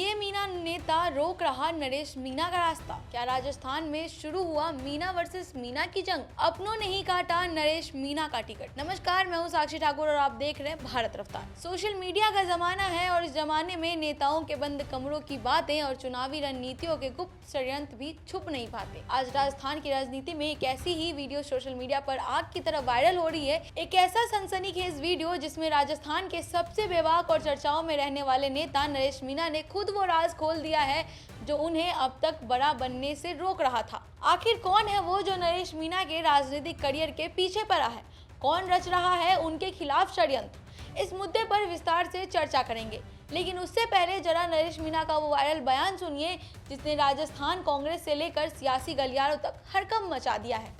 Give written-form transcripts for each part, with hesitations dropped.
ये मीना नेता रोक रहा नरेश मीना का रास्ता। क्या राजस्थान में शुरू हुआ मीना वर्सेस मीना की जंग? अपनों ने ही काटा नरेश मीना का टिकट। नमस्कार, मैं हूँ साक्षी ठाकुर और आप देख रहे हैं भारत रफ्तार। सोशल मीडिया का जमाना है और इस जमाने में नेताओं के बंद कमरों की बातें और चुनावी रणनीतियों के गुप्त षड्यंत्र भी छुप नहीं पाते। आज राजस्थान की राजनीति में एक ऐसी ही वीडियो सोशल मीडिया पर आग की तरह वायरल हो रही है। एक ऐसा सनसनीखेज वीडियो जिसमें राजस्थान के सबसे बेबाक और चर्चाओं में रहने वाले नेता नरेश मीना ने खुद वो राज खोल दिया है जो उन्हें अब तक बड़ा बनने से रोक रहा था। आखिर कौन है वो जो नरेश मीना के राजनीतिक करियर के पीछे पड़ा है? कौन रच रहा है उनके खिलाफ षड्यंत्र? इस मुद्दे पर विस्तार से चर्चा करेंगे, लेकिन उससे पहले जरा नरेश मीना का वो वायरल बयान सुनिए जिसने राजस्थान कांग्रेस से लेकर सियासी गलियारों तक हड़कंप मचा दिया है।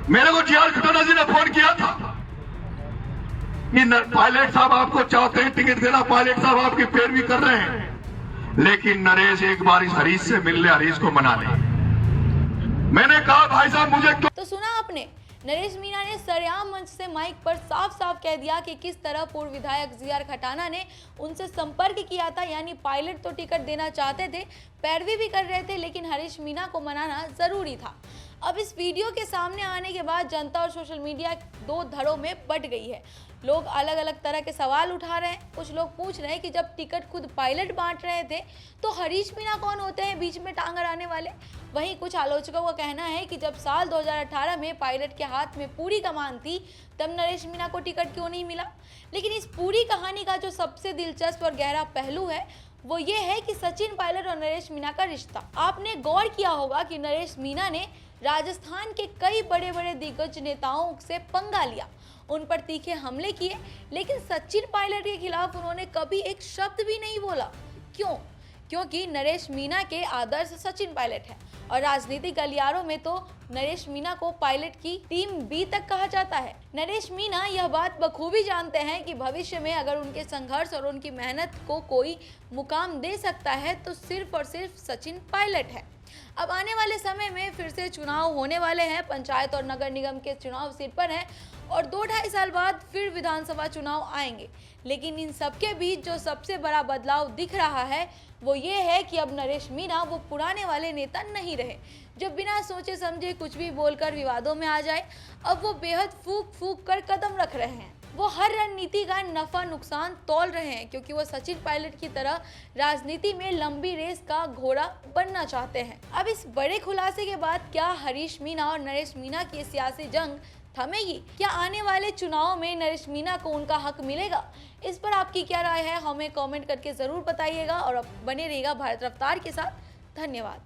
मेरे को जीआर खटोला जी ने फोन किया था कि पायलट साहब आपको चाहते हैं टिकट देना, पायलट साहब आपकी पैरवी कर रहे हैं, लेकिन नरेश एक बार इस हरीश से मिल ले, हरीश को मना ले। मैंने कहा भाई साहब मुझे तो सुना आपने, नरेश मीना ने सरेआम मंच से माइक पर साफ साफ कह दिया कि किस तरह पूर्व विधायक जीआर खटाना ने उनसे संपर्क किया था। यानी पायलट तो टिकट देना चाहते थे, पैरवी भी कर रहे थे, लेकिन हरीश मीना को मनाना जरूरी था। अब इस वीडियो के सामने आने के बाद जनता और सोशल मीडिया दो धड़ों में बट गई है। लोग अलग अलग तरह के सवाल उठा रहे हैं। कुछ लोग पूछ रहे हैं कि जब टिकट खुद पायलट बांट रहे थे तो हरीश मीना कौन होते हैं बीच में टांग अड़ाने वाले? वहीं कुछ आलोचकों का कहना है कि जब साल 2018 में पायलट के हाथ में पूरी कमान थी तब नरेश मीना को टिकट क्यों नहीं मिला? लेकिन इस पूरी कहानी का जो सबसे दिलचस्प और गहरा पहलू है वो ये है कि सचिन पायलट और नरेश मीना का रिश्ता। आपने गौर किया होगा कि नरेश मीना ने राजस्थान के कई बड़े बड़े दिग्गज नेताओं से पंगा लिया, उन पर तीखे हमले किए, लेकिन सचिन पायलट के खिलाफ उन्होंने कभी एक शब्द भी नहीं बोला। क्यों? क्योंकि नरेश मीना के आदर्श सचिन पायलट है और राजनीतिक गलियारों में तो नरेश मीना को पायलट की टीम बी तक कहा जाता है। नरेश मीना यह बात बखूबी जानते हैं कि भविष्य में अगर उनके संघर्ष और उनकी मेहनत को कोई मुकाम दे सकता है तो सिर्फ और सिर्फ सचिन पायलट है। अब आने वाले समय में फिर से चुनाव होने वाले हैं, पंचायत और नगर निगम के चुनाव सिर पर हैं और 2-2.5 साल बाद फिर विधानसभा चुनाव आएंगे। लेकिन इन सबके बीच जो सबसे बड़ा बदलाव दिख रहा है वो ये है कि अब नरेश मीना वो पुराने वाले नेता नहीं रहे जो बिना सोचे समझे कुछ भी बोलकर विवादों में आ जाए। अब वो बेहद फूक फूक कर कदम रख रहे हैं। वो हर रणनीति का नफा नुकसान तौल रहे हैं क्योंकि वो सचिन पायलट की तरह राजनीति में लंबी रेस का घोड़ा बनना चाहते हैं। अब इस बड़े खुलासे के बाद क्या हरीश मीना और नरेश मीना की सियासी जंग थमेगी? क्या आने वाले चुनाव में नरेश मीना को उनका हक मिलेगा? इस पर आपकी क्या राय है? हमें कमेंट करके जरूर बताइएगा और बने रहिएगा भारत रफ्तार के साथ। धन्यवाद।